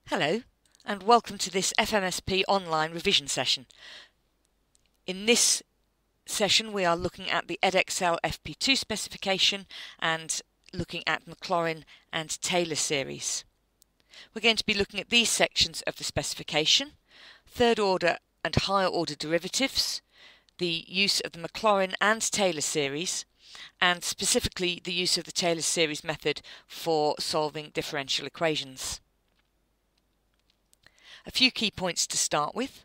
Hello and welcome to this FMSP online revision session. In this session we are looking at the Edexcel Fp2 specification and looking at Maclaurin and Taylor series. We're going to be looking at these sections of the specification: third order and higher order derivatives, the use of the Maclaurin and Taylor series, and specifically the use of the Taylor series method for solving differential equations. A few key points to start with.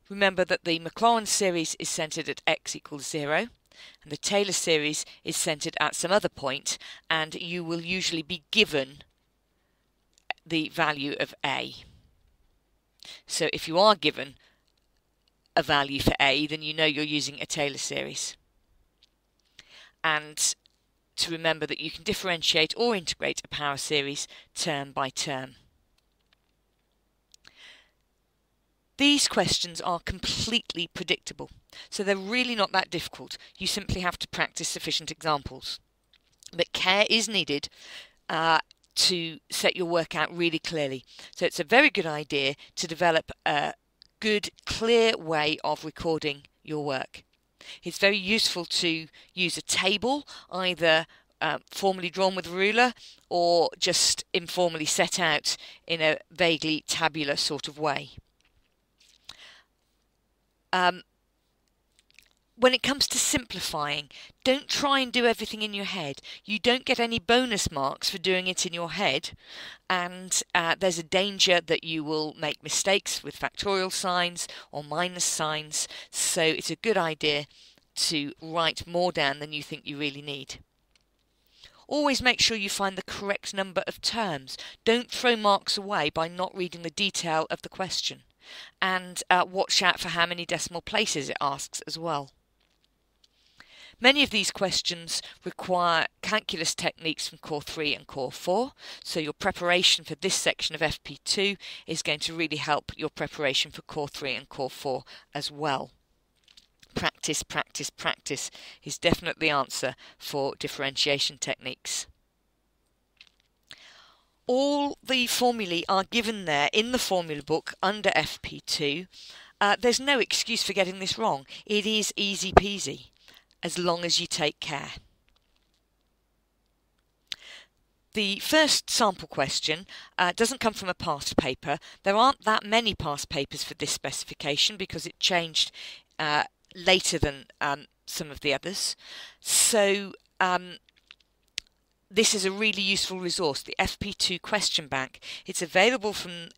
Remember that the Maclaurin series is centred at x equals 0 and the Taylor series is centred at some other point, and you will usually be given the value of a. So if you are given a value for a, then you know you're using a Taylor series. And to remember that you can differentiate or integrate a power series term by term. These questions are completely predictable, so they're really not that difficult. You simply have to practice sufficient examples. But care is needed to set your work out really clearly. So it's a very good idea to develop a good, clear way of recording your work. It's very useful to use a table, either formally drawn with a ruler or just informally set out in a vaguely tabular sort of way. When it comes to simplifying, don't try and do everything in your head. You don't get any bonus marks for doing it in your head, and there's a danger that you will make mistakes with factorial signs or minus signs, so it's a good idea to write more down than you think you really need. Always make sure you find the correct number of terms. Don't throw marks away by not reading the detail of the question. And watch out for how many decimal places it asks as well. Many of these questions require calculus techniques from Core 3 and Core 4, so your preparation for this section of FP2 is going to really help your preparation for Core 3 and Core 4 as well. Practice, practice, practice is definitely the answer for differentiation techniques. All the formulae are given there in the formula book under FP2. There's no excuse for getting this wrong. It is easy peasy, as long as you take care. The first sample question doesn't come from a past paper. There aren't that many past papers for this specification because it changed later than some of the others. So this is a really useful resource, the Fp2 Question Bank. It's available from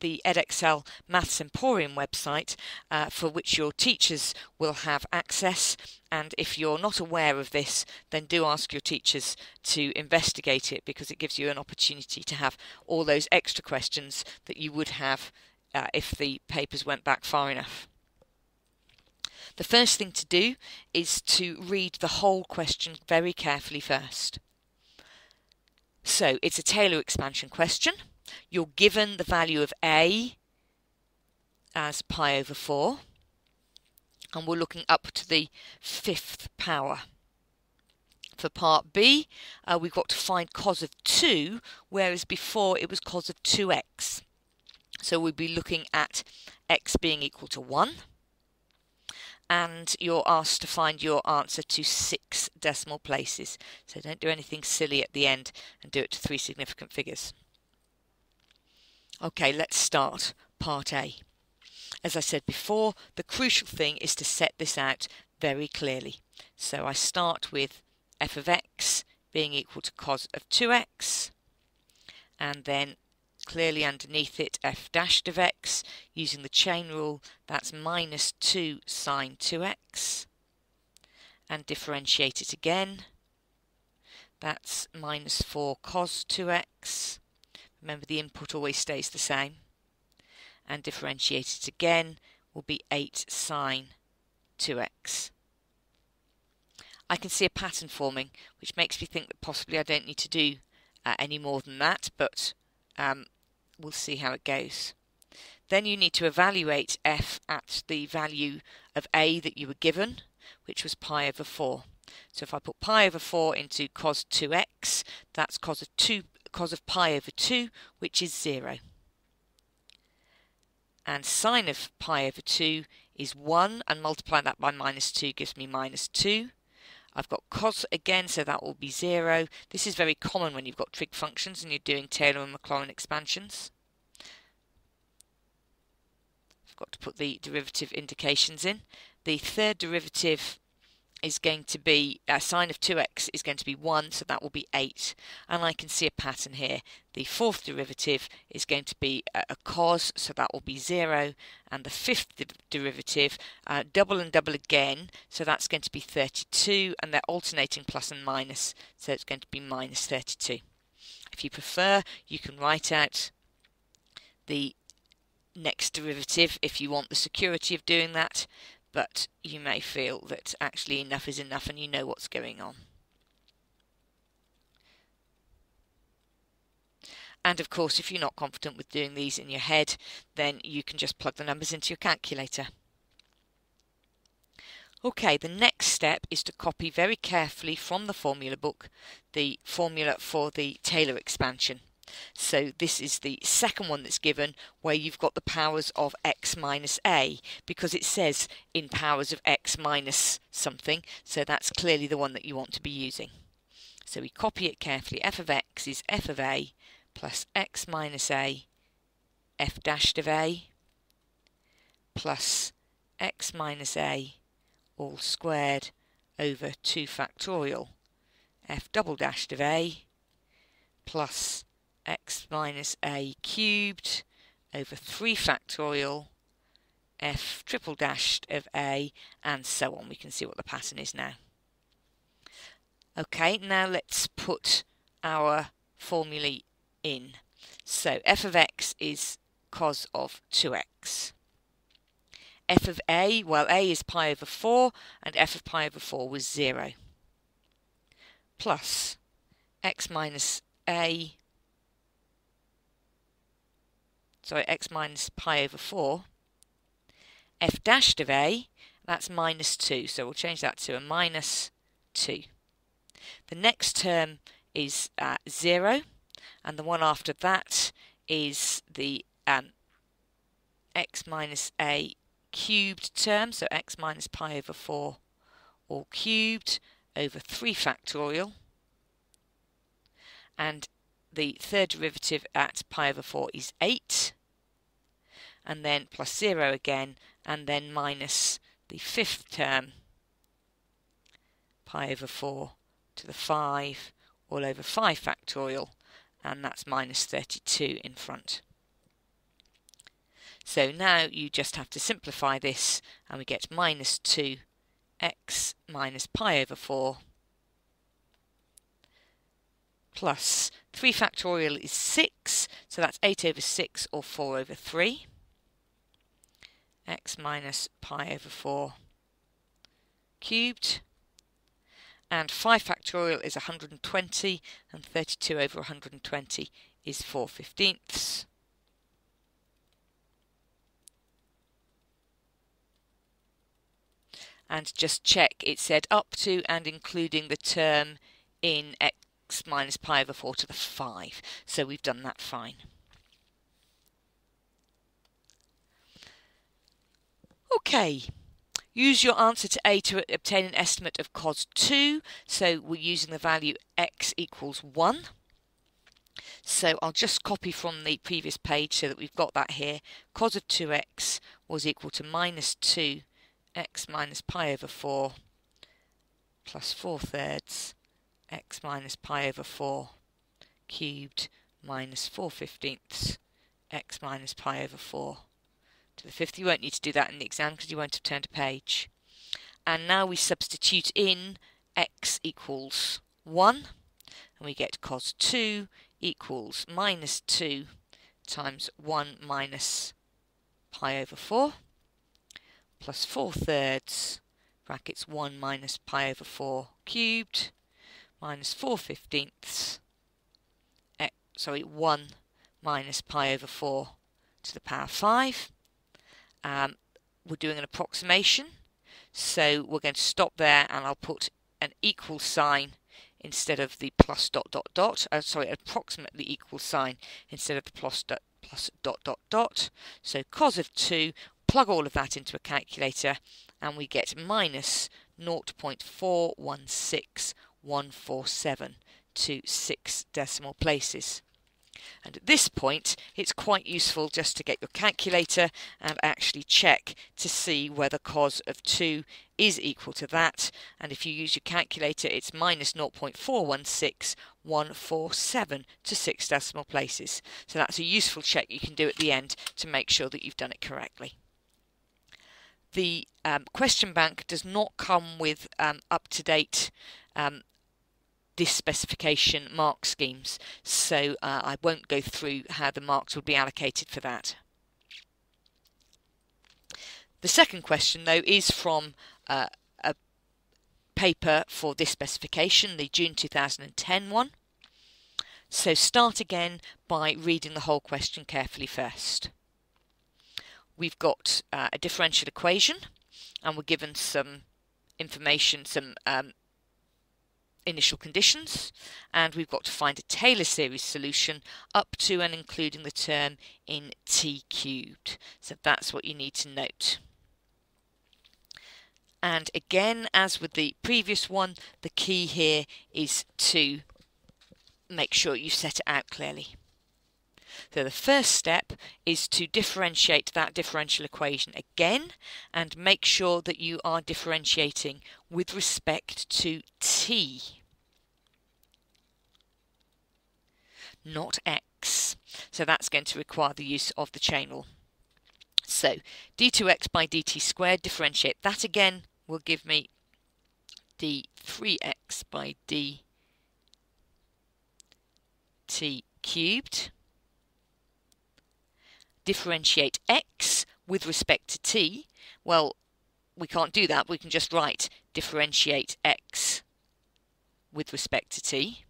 the Edexcel Maths Emporium website, for which your teachers will have access, and if you're not aware of this, then do ask your teachers to investigate it, because it gives you an opportunity to have all those extra questions that you would have if the papers went back far enough. The first thing to do is to read the whole question very carefully first. So it's a Taylor expansion question. You're given the value of a as pi over 4, and we're looking up to the 5th power. For part B, we've got to find cos of 2, whereas before it was cos of 2x. So we'll be looking at x being equal to 1. And you're asked to find your answer to 6 decimal places. So don't do anything silly at the end and do it to 3 significant figures. Okay, let's start part A. As I said before, the crucial thing is to set this out very clearly. So I start with f of x being equal to cos of 2x, and then clearly underneath it f dashed of x, using the chain rule, that's minus 2 sine 2x, and differentiate it again, that's minus 4 cos 2x, remember the input always stays the same, and differentiate it again will be 8 sine 2x. I can see a pattern forming, which makes me think that possibly I don't need to do any more than that, but we'll see how it goes. Then you need to evaluate f at the value of a that you were given, which was pi over 4. So if I put pi over 4 into cos 2x, that's cos of pi over 2, which is 0. and sine of pi over 2 is 1, and multiply that by minus 2 gives me minus 2. I've got cos again, so that will be 0. This is very common when you've got trig functions and you're doing Taylor and Maclaurin expansions. I've got to put the derivative indications in. The third derivative is going to be, sine of 2x is going to be 1, so that will be 8. And I can see a pattern here. The fourth derivative is going to be a cos, so that will be 0. And the fifth derivative, double and double again, so that's going to be 32, and they're alternating plus and minus, so it's going to be minus 32. If you prefer, you can write out the next derivative if you want the security of doing that, but you may feel that actually enough is enough and you know what's going on. And of course, if you're not confident with doing these in your head, then you can just plug the numbers into your calculator. Okay, the next step is to copy very carefully from the formula book the formula for the Taylor expansion. So this is the second one that's given, where you've got the powers of x minus a, because it says in powers of x minus something, so that's clearly the one that you want to be using. So we copy it carefully. F of x is f of a plus x minus a f dashed of a plus x minus a all squared over 2 factorial f double dashed of a plus x minus a cubed over 3 factorial f triple dashed of a, and so on. We can see what the pattern is now. Okay, now let's put our formulae in. So f of x is cos of 2x. F of a, well, a is pi over 4, and f of pi over 4 was 0. Plus x minus a, x minus pi over 4, f dashed of a, that's minus 2, so we'll change that to a minus 2. The next term is 0, and the one after that is the x minus a cubed term, so x minus pi over 4 all cubed over 3 factorial, and the third derivative at pi over 4 is 8, and then plus 0 again, and then minus the fifth term, pi over 4 to the 5 all over 5 factorial, and that's minus 32 in front. So now you just have to simplify this, and we get minus 2x minus pi over 4 plus 3 factorial is 6, so that's 8 over 6 or 4 over 3. X minus pi over 4 cubed. And 5 factorial is 120, and 32 over 120 is 4/15. And just check, it said up to and including the term in x minus pi over 4 to the 5. So we've done that fine. Okay, use your answer to A to obtain an estimate of cos 2. So we're using the value x equals 1. So I'll just copy from the previous page so that we've got that here. Cos of 2x was equal to minus 2 x minus pi over 4 plus 4/3 x minus pi over 4 cubed minus 4/15 x minus pi over 4 to the 5th. You won't need to do that in the exam because you won't have turned a page. And now we substitute in x equals 1, and we get cos 2 equals minus 2 times 1 minus pi over 4 plus 4/3 brackets 1 minus pi over 4 cubed minus 4/15 1 minus pi over 4 to the power 5. We're doing an approximation, so we're going to stop there, and I'll put an equal sign instead of the plus ... approximately equal sign instead of the plus dot dot dot. So cos of 2, plug all of that into a calculator and we get minus 0.416147 to 6 decimal places. And at this point it's quite useful just to get your calculator and actually check to see whether cos of 2 is equal to that, and if you use your calculator it's minus 0.416147 to 6 decimal places. So that's a useful check you can do at the end to make sure that you've done it correctly. The question bank does not come with up-to-date this specification mark schemes, so I won't go through how the marks will be allocated for that. The second question though is from a paper for this specification, the June 2010 one. So start again by reading the whole question carefully first. We've got a differential equation and we're given some information, some initial conditions, and we've got to find a Taylor series solution up to and including the term in t cubed. So that's what you need to note. And again, as with the previous one, the key here is to make sure you set it out clearly. So the first step is to differentiate that differential equation again and make sure that you are differentiating with respect to t, not x. So that's going to require the use of the chain rule. So d2x by dt squared, differentiate that again, will give me d3x by dt cubed. Differentiate x with respect to t. Well, we can't do that. We can just write differentiate x with respect to t.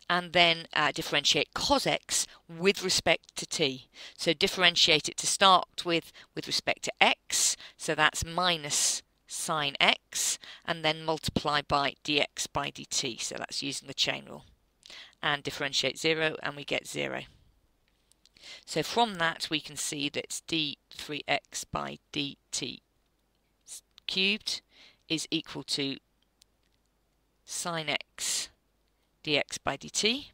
And then differentiate cos x with respect to t. So differentiate it to start with respect to x. So that's minus sine x. And then multiply by dx by dt. So that's using the chain rule. And differentiate 0 and we get 0. So from that we can see that d3x by dt cubed is equal to sine x dx by dt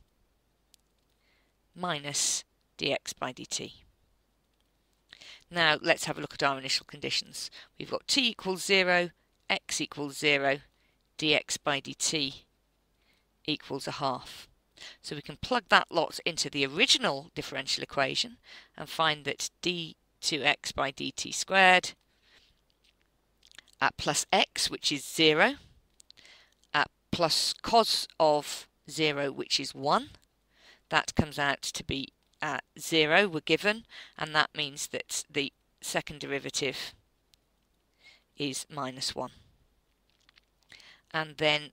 minus dx by dt. Now let's have a look at our initial conditions. We've got t equals 0, x equals 0, dx by dt equals a half. So we can plug that lot into the original differential equation and find that d2x by dt squared plus x, which is 0, plus cos of 0, which is 1. That comes out to be 0 we're given, and that means that the second derivative is minus 1. And then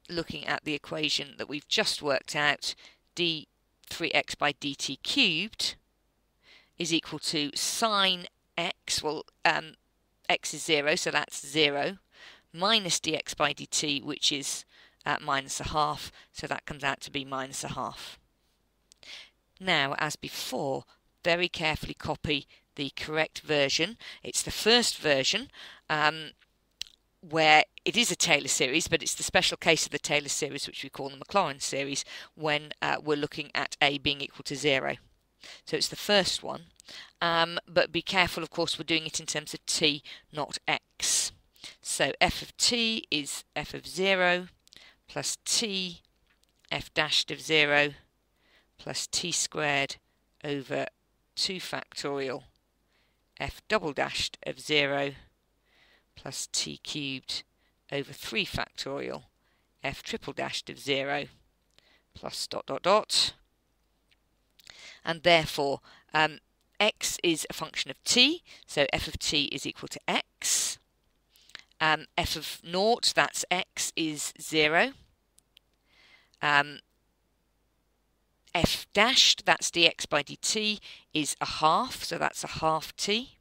looking at the equation that we've just worked out, d3x by dt cubed is equal to sine x, well x is 0, so that's 0, minus dx by dt, which is minus a half, so that comes out to be minus a half. Now, as before, very carefully copy the correct version. It's the first version where it is a Taylor series, but it's the special case of the Taylor series, which we call the Maclaurin series, when we're looking at a being equal to 0. So it's the first one, but be careful, of course, we're doing it in terms of t, not x. So f of t is f of 0 plus t f dashed of 0 plus t squared over 2 factorial f double dashed of 0 plus t cubed over 3 factorial f triple dashed of 0 plus dot dot dot. And therefore x is a function of t, so f of t is equal to x. F of naught, that's x, is 0. F dashed, that's dx by dt, is a half, so that's a half t.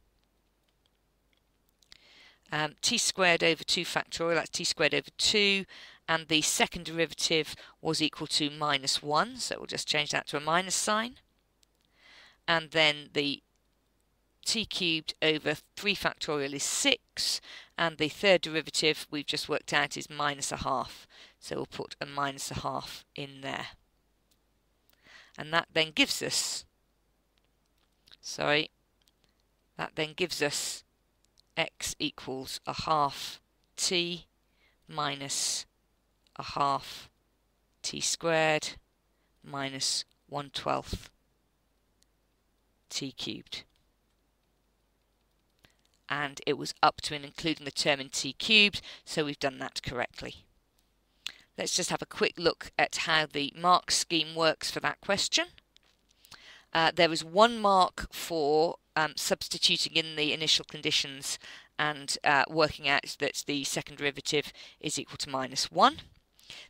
T squared over 2 factorial, that's t squared over 2, and the second derivative was equal to minus 1, so we'll just change that to a minus sign. and then the t cubed over 3 factorial is 6, and the third derivative we've just worked out is minus a half. So we'll put a minus a half in there. And that then gives us, x equals a half t minus a half t squared minus 1/12 t cubed. And it was up to and including the term in t cubed, so we've done that correctly. Let's just have a quick look at how the mark scheme works for that question. There is 1 mark for substituting in the initial conditions and working out that the second derivative is equal to -1.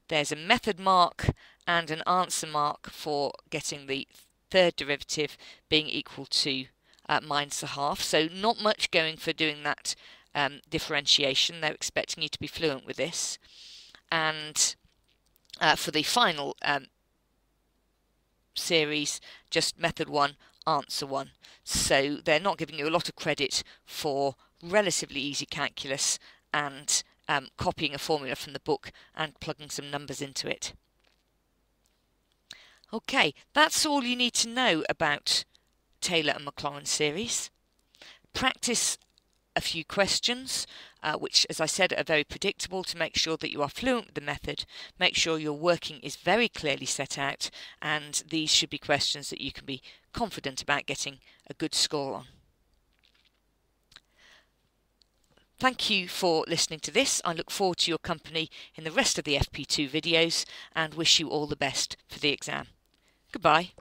There's a method mark and an answer mark for getting the third derivative being equal to minus a half. So not much going for doing that differentiation. They're expecting you to be fluent with this. And for the final series, just method 1, answer 1. So they're not giving you a lot of credit for relatively easy calculus and copying a formula from the book and plugging some numbers into it. Okay, that's all you need to know about Taylor and Maclaurin series. Practice a few questions, which, as I said, are very predictable, to make sure that you are fluent with the method. Make sure your working is very clearly set out, and these should be questions that you can be confident about getting a good score on. Thank you for listening to this. I look forward to your company in the rest of the FP2 videos and wish you all the best for the exam. Goodbye.